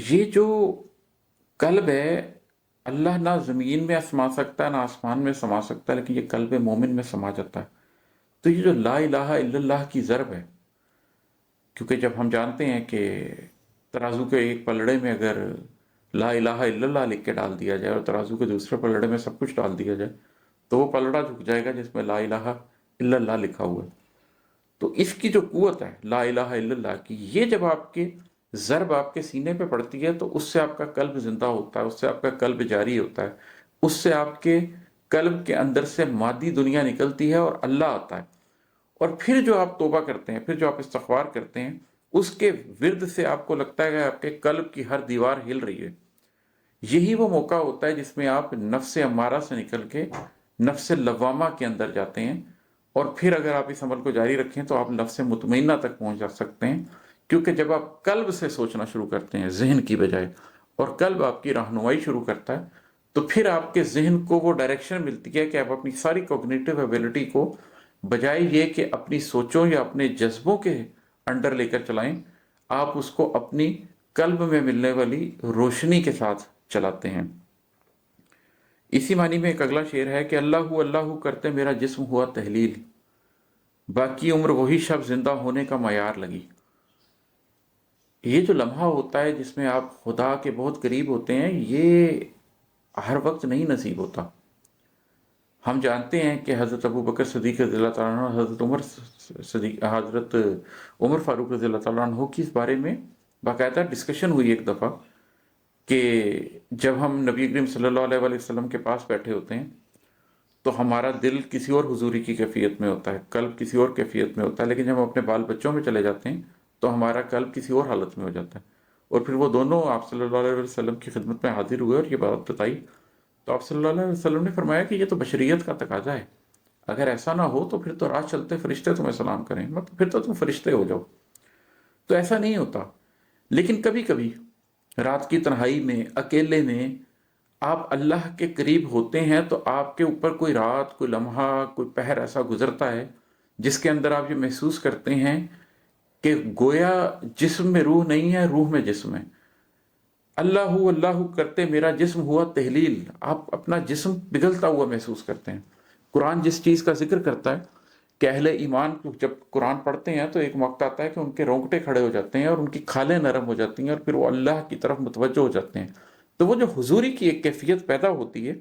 یہ جو قلب ہے، اللہ نہ زمین میں سما سکتا ہے نہ آسمان میں سما سکتا ہے، لیکن یہ قلب مومن میں سما جاتا ہے۔ تو یہ جو لا الہ الا اللہ کی ضرب ہے، کیونکہ جب ہم جانتے ہیں کہ ترازو کے ایک پلڑے میں اگر لا الہ الا اللہ لکھ کے ڈال دیا جائے اور ترازو کے دوسرے پلڑے میں سب کچھ ڈال دیا جائے، تو وہ پلڑا جھک جائے گا جس میں لا الہ الا اللہ لکھا ہوا ہے۔ تو اس کی جو قوت ہے لا الہ الا اللہ کی، یہ جب آپ کے ضرب آپ کے سینے پہ پڑتی ہے تو اس سے آپ کا قلب زندہ ہوتا ہے، اس سے آپ کا قلب جاری ہوتا ہے، اس سے آپ کے قلب کے اندر سے مادی دنیا نکلتی ہے اور اللہ آتا ہے۔ اور پھر جو آپ توبہ کرتے ہیں، پھر جو آپ استغفار کرتے ہیں، اس کے ورد سے آپ کو لگتا ہے کہ آپ کے قلب کی ہر دیوار ہل رہی ہے۔ یہی وہ موقع ہوتا ہے جس میں آپ نفس امارہ سے نکل کے نفس لوامہ کے اندر جاتے ہیں، اور پھر اگر آپ اس عمل کو جاری رکھیں تو آپ نفس مطمئنہ تک پہنچ جا سکتے ہیں، کیونکہ جب آپ قلب سے سوچنا شروع کرتے ہیں ذہن کی بجائے، اور قلب آپ کی رہنمائی شروع کرتا ہے، تو پھر آپ کے ذہن کو وہ ڈائریکشن ملتی ہے کہ آپ اپنی ساری کوگنیٹو ایبیلٹی کو بجائے یہ کہ اپنی سوچوں یا اپنے جذبوں کے انڈر لے کر چلائیں، آپ اس کو اپنی قلب میں ملنے والی روشنی کے ساتھ چلاتے ہیں۔ اسی معنی میں ایک اگلا شعر ہے کہ اللہ کرتے میرا جسم ہوا تحلیل، باقی عمر وہی شب زندہ ہونے کا معیار لگی۔ یہ جو لمحہ ہوتا ہے جس میں آپ خدا کے بہت قریب ہوتے ہیں، یہ ہر وقت نہیں نصیب ہوتا۔ ہم جانتے ہیں کہ حضرت ابو بکر صدیق رضی اللہ تعالیٰ عنہ، حضرت عمر فاروق رضی اللہ تعالیٰ عنہ کی اس بارے میں باقاعدہ ڈسکشن ہوئی ایک دفعہ، کہ جب ہم نبی کریم صلی اللہ علیہ وسلم کے پاس بیٹھے ہوتے ہیں تو ہمارا دل کسی اور حضوری کی کیفیت میں ہوتا ہے، قلب کسی اور کیفیت میں ہوتا ہے، لیکن جب ہم اپنے بال بچوں میں چلے جاتے ہیں تو ہمارا قلب کسی اور حالت میں ہو جاتا ہے۔ اور پھر وہ دونوں آپ صلی اللہ علیہ وسلم کی خدمت میں حاضر ہوئے اور یہ بات بتائی، تو آپ صلی اللہ علیہ وسلم نے فرمایا کہ یہ تو بشریت کا تقاضا ہے، اگر ایسا نہ ہو تو پھر تو راہ چلتے فرشتے تمہیں سلام کریں، مطلب پھر تو تم فرشتے ہو جاؤ۔ تو ایسا نہیں ہوتا، لیکن کبھی کبھی رات کی تنہائی میں اکیلے میں آپ اللہ کے قریب ہوتے ہیں تو آپ کے اوپر کوئی رات، کوئی لمحہ، کوئی پہر ایسا گزرتا ہے جس کے اندر آپ یہ محسوس کرتے ہیں کہ گویا جسم میں روح نہیں ہے، روح میں جسم ہے۔ اللہ کرتے میرا جسم ہوا تحلیل، آپ اپنا جسم پگھلتا ہوا محسوس کرتے ہیں۔ قرآن جس چیز کا ذکر کرتا ہے کہ اہل ایمان جب قرآن پڑھتے ہیں تو ایک وقت آتا ہے کہ ان کے رونگٹے کھڑے ہو جاتے ہیں اور ان کی کھالیں نرم ہو جاتی ہیں اور پھر وہ اللہ کی طرف متوجہ ہو جاتے ہیں، تو وہ جو حضوری کی ایک کیفیت پیدا ہوتی ہے